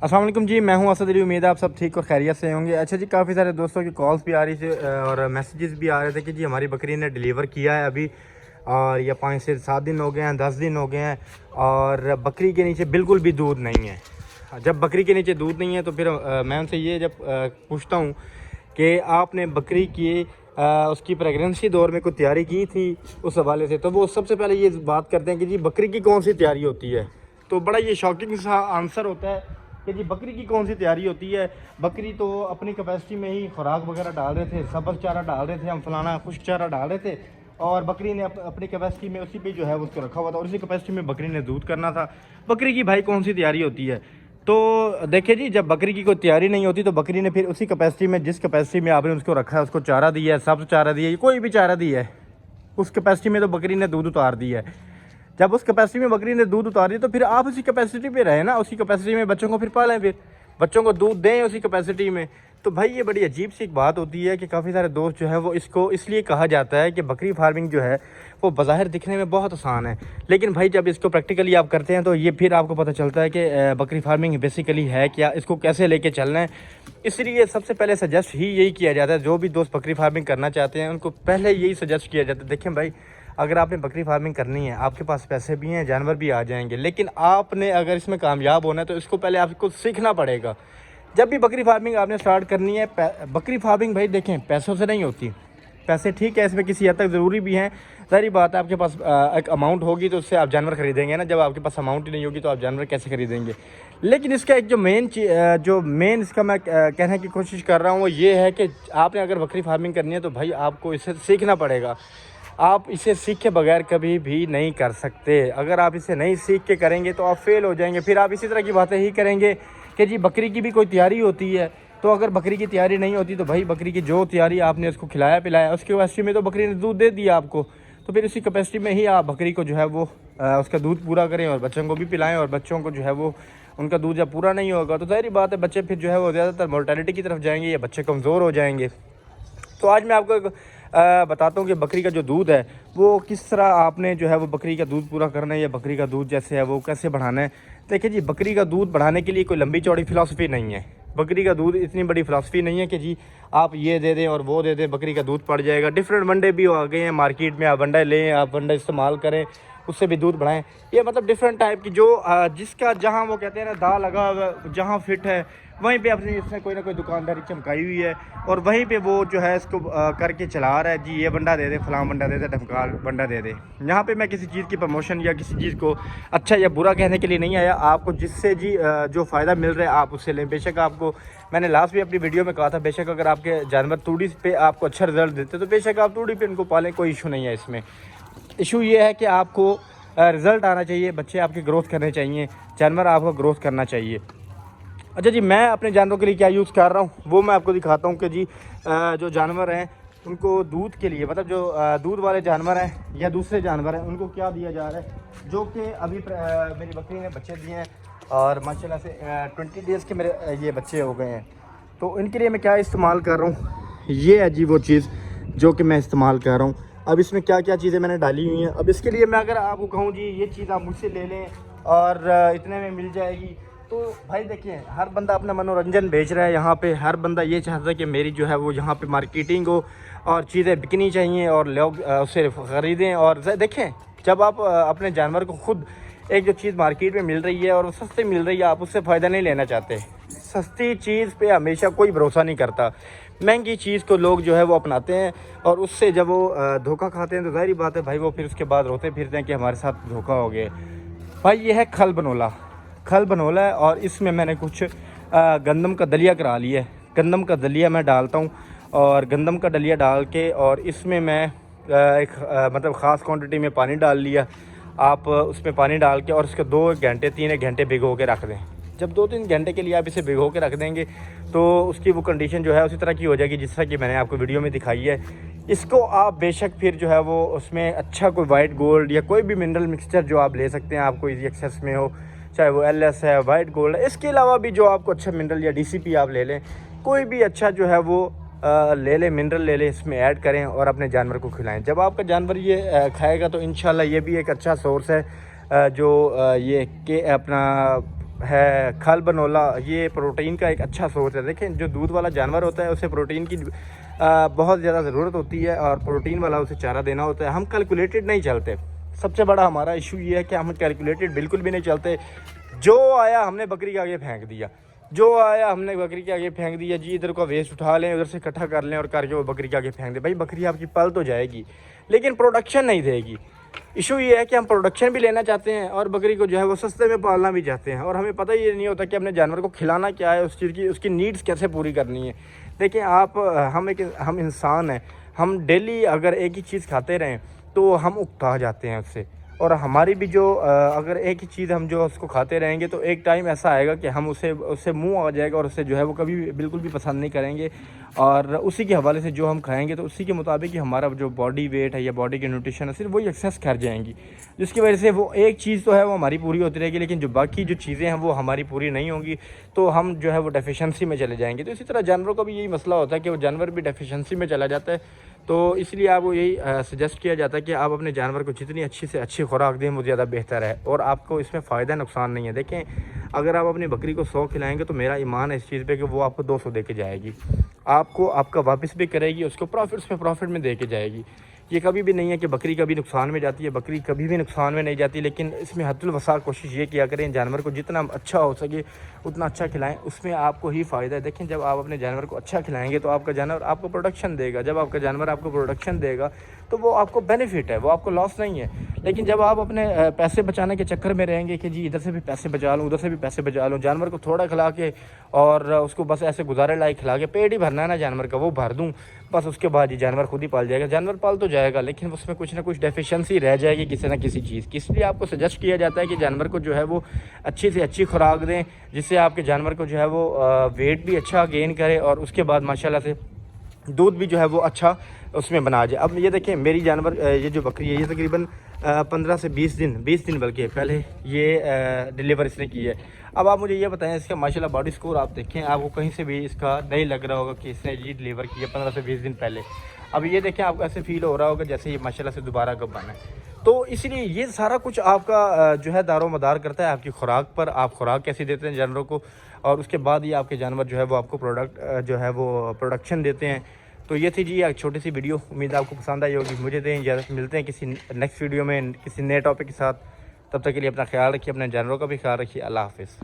अस्सलाम वालेकुम जी, मैं हूं असद अली। उम्मीद है आप सब ठीक और खैरियत से होंगे। अच्छा जी, काफ़ी सारे दोस्तों की कॉल्स भी आ रही थी और मैसेजेस भी आ रहे थे कि जी हमारी बकरी ने डिलीवर किया है अभी, और ये 5 से 7 दिन हो गए हैं, 10 दिन हो गए हैं और बकरी के नीचे बिल्कुल भी दूध नहीं है। जब बकरी के नीचे दूध नहीं है तो फिर मैं उनसे ये जब पूछता हूँ कि आपने बकरी की उसकी प्रेगनेंसी दौर में कोई तैयारी की थी उस हवाले से, तो वो सबसे पहले ये बात करते हैं कि जी बकरी की कौन सी तैयारी होती है। तो बड़ा ये शॉकिंग सा आंसर होता है कि जी बकरी की कौन सी तैयारी होती है। बकरी तो अपनी कैपेसिटी में ही खुराक वगैरह डाल रहे थे, सब्ज़ चारा डाल रहे थे, हम फलाना खुश्क चारा डाल रहे थे और बकरी ने अपनी कैपेसिटी में उसी पे जो है उसको रखा हुआ था और उसी कैपेसिटी में बकरी ने दूध करना था। बकरी की भाई कौन सी तैयारी होती है। तो देखिए जी, जब बकरी की कोई तैयारी नहीं होती तो बकरी ने फिर उसी कैपेसिटी में, जिस कैपेसिटी में आपने उसको रखा है, उसको चारा दिया है, सब्ज़ चारा दिया है, कोई भी चारा दिया है, उस कैपेसिटी में तो बकरी ने दूध उतार दिया है। जब उस कैपेसिटी में बकरी ने दूध उतार दिया तो फिर आप उसी कैपेसिटी पे रहे ना, उसी कैपेसिटी में बच्चों को फिर पालें, फिर बच्चों को दूध दें उसी कैपेसिटी में। तो भाई ये बड़ी अजीब सी एक बात होती है कि काफ़ी सारे दोस्त जो है वो इसको इसलिए कहा जाता है कि बकरी फार्मिंग जो है वो बाज़ाहिर दिखने में बहुत आसान है, लेकिन भाई जब इसको प्रैक्टिकली आप करते हैं तो ये फिर आपको पता चलता है कि बकरी फार्मिंग बेसिकली है क्या, इसको कैसे लेके चलना है। इसलिए सबसे पहले सजेस्ट ही यही किया जाता है, जो भी दोस्त बकरी फार्मिंग करना चाहते हैं उनको पहले यही सजेस्ट किया जाता है। देखें भाई, अगर आपने बकरी फार्मिंग करनी है, आपके पास पैसे भी हैं, जानवर भी आ जाएंगे, लेकिन आपने अगर इसमें कामयाब होना है तो इसको पहले आपको सीखना पड़ेगा। जब भी बकरी फार्मिंग आपने स्टार्ट करनी है, बकरी फार्मिंग भाई देखें पैसों से नहीं होती। पैसे ठीक है इसमें किसी हद तक ज़रूरी भी हैं, सारी बात है। आपके पास एक अमाउंट होगी तो उससे आप जानवर खरीदेंगे ना, जब आपके पास अमाउंट ही नहीं होगी तो आप जानवर कैसे खरीदेंगे। लेकिन इसका एक जो मेन इसका मैं कहने की कोशिश कर रहा हूँ वो ये है कि आपने अगर बकरी फार्मिंग करनी है तो भाई आपको इसे सीखना पड़ेगा। आप इसे सीख के बगैर कभी भी नहीं कर सकते। अगर आप इसे नहीं सीख के करेंगे तो आप फेल हो जाएंगे। फिर आप इसी तरह की बातें ही करेंगे कि जी बकरी की भी कोई तैयारी होती है। तो अगर बकरी की तैयारी नहीं होती तो भाई बकरी की जो तैयारी आपने उसको खिलाया पिलाया, उसकी कैपेसिटी में तो बकरी ने दूध दे दिया आपको, तो फिर उसी कैपेसिटी में ही आप बकरी को जो है वो उसका दूध पूरा करें और बच्चों को भी पिलाएं। और बच्चों को जो है वो उनका दूध जब पूरा नहीं होगा तो ज़ाहिर बात है बच्चे फिर जो है वो ज़्यादातर मोर्टेलिटी की तरफ जाएंगे या बच्चे कमज़ोर हो जाएंगे। तो आज मैं आपको बताता हूँ कि बकरी का जो दूध है वो किस तरह आपने जो है वो बकरी का दूध पूरा करना है या बकरी का दूध जैसे है वो कैसे बढ़ाना है। देखिए जी, बकरी का दूध बढ़ाने के लिए कोई लंबी चौड़ी फ़िलासफ़ी नहीं है। बकरी का दूध इतनी बड़ी फ़िलासफ़ी नहीं है कि जी आप ये दे दें और वो दे दें, बकरी का दूध पड़ जाएगा। डिफरेंट वंडे भी आ गए हैं मार्केट में, आप वंडा लें, आप वंडा इस्तेमाल करें, उससे भी दूध बढ़ाएं। ये मतलब डिफरेंट टाइप की जो जिसका जहाँ वो कहते हैं ना दा लगा हुआ, जहाँ फिट है वहीं पे अपनी इसने कोई ना कोई दुकानदारी चमकाई हुई है और वहीं पे वो जो है इसको करके चला रहा है। जी ये बंडा दे दे, फलां बंडा दे दे, ढमकाल बंडा दे दे। यहाँ पे मैं किसी चीज़ की प्रमोशन या किसी चीज़ को अच्छा या बुरा कहने के लिए नहीं आया। आपको जिससे जी जो फ़ायदा मिल रहा है आप उससे लें। बेशक आपको, मैंने लास्ट भी अपनी वीडियो में कहा था, बेशक अगर आपके जानवर तूड़ी पे आपको अच्छा रिजल्ट देते तो बेशक आप तूड़ी पे उनको पालें, कोई इशू नहीं है इसमें। इशू ये है कि आपको रिज़ल्ट आना चाहिए, बच्चे आपके ग्रोथ करने चाहिए, जानवर आपका ग्रोथ करना चाहिए। अच्छा जी, मैं अपने जानवरों के लिए क्या यूज़ कर रहा हूँ वो मैं आपको दिखाता हूँ कि जी जो जानवर हैं उनको दूध के लिए, मतलब जो दूध वाले जानवर हैं या दूसरे जानवर हैं उनको क्या दिया जा रहा है। जो कि अभी मेरी बकरी ने बच्चे दिए हैं और माशाल्लाह से 20 डेज़ के मेरे ये बच्चे हो गए हैं। तो इनके लिए मैं क्या इस्तेमाल कर रहा हूँ, ये है जी वो चीज़ जो कि मैं इस्तेमाल कर रहा हूँ। अब इसमें क्या क्या चीज़ें मैंने डाली हुई हैं। अब इसके लिए मैं अगर आपको कहूँ जी ये चीज़ आप मुझसे ले लें और इतने में मिल जाएगी, तो भाई देखिए हर बंदा अपना मनोरंजन बेच रहा है यहाँ पे। हर बंदा ये चाहता है कि मेरी जो है वो यहाँ पे मार्केटिंग हो और चीज़ें बिकनी चाहिए और लोग उसे ख़रीदें। और देखें, जब आप अपने जानवर को खुद एक जो चीज़ मार्केट में मिल रही है और वो सस्ती मिल रही है, आप उससे फ़ायदा नहीं लेना चाहते। सस्ती चीज़ पे हमेशा कोई भरोसा नहीं करता, महंगी चीज़ को लोग जो है वो अपनाते हैं और उससे जब वो धोखा खाते हैं तो ज़ाहिर बात है भाई वो फिर उसके बाद रोते फिरते हैं कि हमारे साथ धोखा हो गया। भाई ये है खल बनोला है और इसमें मैंने कुछ गंदम का दलिया करा लिया है। गंदम का दलिया मैं डालता हूँ और गंदम का दलिया डाल के और इसमें मैं एक मतलब ख़ास क्वांटिटी में पानी डाल लिया। आप उसमें पानी डाल के और इसके 2 घंटे 3 घंटे भिगो के रख दें। जब 2-3 घंटे के लिए आप इसे भिगो के रख देंगे तो उसकी वो कंडीशन जो है उसी तरह की हो जाएगी जिस तरह की मैंने आपको वीडियो में दिखाई है। इसको आप बेशक फिर जो है वो उसमें अच्छा कोई वाइट गोल्ड या कोई भी मिनरल मिक्सचर जो आप ले सकते हैं, आपको इजी एक्सेस में हो, चाहे वो LS है, वाइट गोल्ड है, इसके अलावा भी जो आपको अच्छा मिनरल या DCP आप ले लें, कोई भी अच्छा जो है वो ले लें, मिनरल ले लें, इसमें ऐड करें और अपने जानवर को खिलाएं। जब आपका जानवर ये खाएगा तो इंशाल्लाह ये भी एक अच्छा सोर्स है जो ये के अपना है खल बनोला, ये प्रोटीन का एक अच्छा सोर्स है। देखें जो दूध वाला जानवर होता है उसे प्रोटीन की बहुत ज़्यादा ज़रूरत होती है और प्रोटीन वाला उसे चारा देना होता है। हम कैलकुलेटेड नहीं चलते। सबसे बड़ा हमारा इशू ये है कि हम कैलकुलेटेड बिल्कुल भी नहीं चलते। जो आया हमने बकरी के आगे फेंक दिया, जो आया हमने बकरी के आगे फेंक दिया जी, इधर को वेस्ट उठा लें, उधर से इकट्ठा कर लें और करके वो बकरी के आगे फेंक दें। भाई बकरी आपकी पल तो जाएगी लेकिन प्रोडक्शन नहीं देगी। इशू ये है कि हम प्रोडक्शन भी लेना चाहते हैं और बकरी को जो है वो सस्ते में पालना भी चाहते हैं, और हमें पता ही नहीं होता कि अपने जानवर को खिलाना क्या है, उस चीज़ की उसकी नीड्स कैसे पूरी करनी है। देखिए हम इंसान हैं, हम डेली अगर एक ही चीज़ खाते रहें तो हम उकता जाते हैं उससे। और हमारी भी जो अगर एक ही चीज़ हम जो उसको खाते रहेंगे तो एक टाइम ऐसा आएगा कि हम उससे मुंह आ जाएगा और उससे जो है वो कभी भी बिल्कुल भी पसंद नहीं करेंगे। और उसी के हवाले से जो हम खाएंगे तो उसी के मुताबिक ही हमारा जो बॉडी वेट है या बॉडी की न्यूट्रिशन है सिर्फ वही एक्सेस कर जाएंगी, जिसकी वजह से वो एक चीज़ तो है वो हमारी पूरी होती रहेगी, लेकिन जो बाकी जो चीज़ें हैं वो हमारी पूरी नहीं होंगी, तो हम जो है वो डेफिशिएंसी में चले जाएंगे। तो इसी तरह जानवरों का भी यही मसला होता है कि वो जानवर भी डेफिशिएंसी में चला जाता है। तो इसलिए आपको यही सजेस्ट किया जाता है कि आप अपने जानवर को जितनी अच्छी से अच्छी खुराक दें वो ज़्यादा बेहतर है और आपको इसमें फ़ायदा नुकसान नहीं है। देखें अगर आप अपनी बकरी को 100 खिलाएंगे तो मेरा ईमान है इस चीज़ पे कि वो आपको 200 दे के जाएगी, आपको आपका वापस भी करेगी, उसको प्रॉफिट में दे के जाएगी। ये कभी भी नहीं है कि बकरी कभी नुकसान में जाती है, बकरी कभी भी नुकसान में नहीं जाती। लेकिन इसमें हद्दुल वसा कोशिश ये किया करें जानवर को जितना अच्छा हो सके उतना अच्छा खिलाएं, उसमें आपको ही फ़ायदा है। देखें जब आप अपने जानवर को अच्छा खिलाएंगे तो आपका जानवर आपको प्रोडक्शन देगा, जब आपका जानवर आपको प्रोडक्शन देगा तो वो आपको बेनिफिट है, वो आपको लॉस नहीं है। लेकिन जब आप अपने पैसे बचाने के चक्कर में रहेंगे कि जी इधर से भी पैसे बचा लूँ, उधर से भी पैसे बचा लूँ, जानवर को थोड़ा खिला के और उसको बस ऐसे गुजारे लायक खिला के पेट ही भरना है ना जानवर का, वो भर दूँ बस, उसके बाद ये जानवर खुद ही पाल जाएगा। जानवर पाल तो जाएगा लेकिन उसमें कुछ ना कुछ डेफिशिएंसी रह जाएगी किसी ना किसी चीज़ की। इसलिए आपको सजेस्ट किया जाता है कि जानवर को जो है वो अच्छी से अच्छी खुराक दें, जिससे आपके जानवर को जो है वो वेट भी अच्छा गेन करे और उसके बाद माशाल्लाह से दूध भी जो है वो अच्छा उसमें बना जाए। अब ये देखें मेरी जानवर ये जो बकरी है ये तकरीबन 15 से 20 दिन बल्कि पहले ये डिलीवर इसने की है। अब आप मुझे ये बताएं इसका माशाल्लाह बॉडी स्कोर आप देखें, आपको कहीं से भी इसका नहीं लग रहा होगा कि इसने ये डिलीवर किया 15 से 20 दिन पहले। अब ये देखें आपको ऐसे फील हो रहा होगा जैसे ये माशाल्लाह से दोबारा कब बना है। तो इसलिए ये सारा कुछ आपका जो है दारो मदार करता है आपकी खुराक पर, आप खुराक कैसी देते हैं जानवरों को, और उसके बाद ही आपके जानवर जो है वो आपको जो है वो प्रोडक्शन देते हैं। तो ये थी जी एक छोटी सी वीडियो, उम्मीद है आपको पसंद आई होगी। मुझे दें इजाज़त, मिलते हैं किसी नेक्स्ट वीडियो में किसी नए टॉपिक के साथ। तब तक के लिए अपना ख्याल रखिए, अपने जानवरों का भी ख्याल रखिए। अल्लाह हाफ़िज़।